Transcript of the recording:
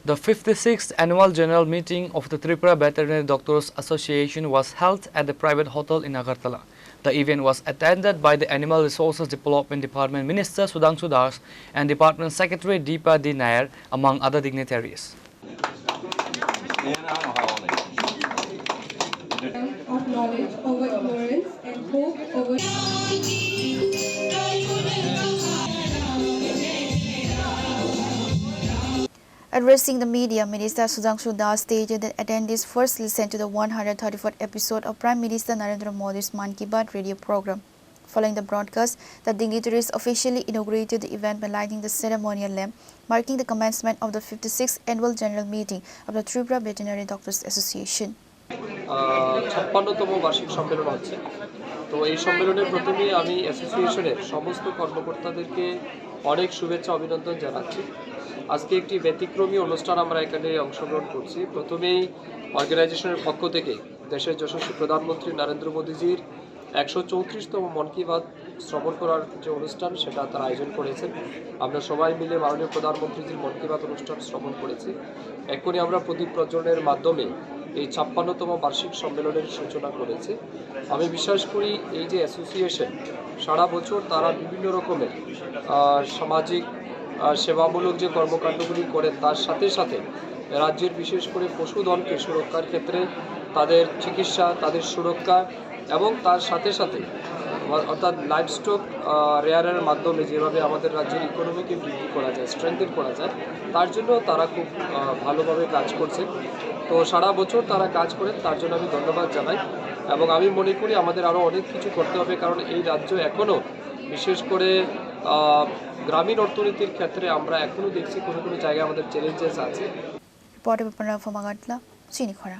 The 56th annual general meeting of the Tripura Veterinary Doctors Association was held at the private hotel in Agartala. The event was attended by the Animal Resources Development Department Minister Sudhanshu Das and Department Secretary Deepa D. Nair, among other dignitaries. Of knowledge over ignorance and hope over Addressing the media, Minister Sudhanshu Das stated that attendees first listened to the 134th episode of Prime Minister Narendra Modi's Mann Ki Baat radio program. Following the broadcast, the dignitaries officially inaugurated the event by lighting the ceremonial lamp, marking the commencement of the 56th annual general meeting of the Tripura Veterinary Doctors Association. 56তম বার্ষিক সম্মেলন হচ্ছে। তো এই সম্মেলনের প্রথমে আমি অ্যাসোসিয়েশনের সমস্ত কর্মকর্তাদেরকে অনেক শুভেচ্ছা অভিনন্দন জানাচ্ছি। আজকে একটি ব্যতিক্রমী অনুষ্ঠান আমরা এখানে অংশগ্রহণ করছি। প্রথমেই অর্গানাইজেশনের পক্ষ থেকে দেশের যশস্বী প্রধানমন্ত্রী নরেন্দ্র মোদীজির 134তম মন কি বাত শ্রবণ করার যে অনুষ্ঠান সেটা তারা আয়োজন করেছেন। আমরা সবাই মিলে মাননীয় প্রধানমন্ত্রীজির মন কি বাত অনুষ্ঠান শ্রবণ করেছি। এখনই আমরা প্রদীপ প্রজ্বলনের মাধ্যমে এই 56তম বার্ষিক সম্মেলনের সূচনা করেছে। আমি বিশ্বাস করি এই যে অ্যাসোসিয়েশন সারা বছর তারা বিভিন্ন রকমের সামাজিক সেবামূলক যে কর্মকাণ্ডগুলি করেন তার সাথে সাথে রাজ্যের বিশেষ করে পশুধনকে সুরক্ষার ক্ষেত্রে তাদের চিকিৎসা, তাদের সুরক্ষা এবং তার সাথে সাথে অর্থাৎ লাইভস্টক রেয়ারের মাধ্যমে যেভাবে আমাদের রাজ্যের ইকোনমিকে বৃদ্ধি করা যায়, স্ট্রেংথেন করা যায়, তার জন্য তারা খুব ভালোভাবে কাজ করছে। তো সারা বছর তারা কাজ করেন, তার জন্য আমি ধন্যবাদ জানাই এবং আমি মনে করি আমাদের আরও অনেক কিছু করতে হবে, কারণ এই রাজ্য এখনও বিশেষ করে গ্রামীণ অর্থনীতির ক্ষেত্রে আমরা এখনও দেখছি কোনো কোনো জায়গায় আমাদের চ্যালেঞ্জেস আছে। Reporter from Agartala, Chini Khora.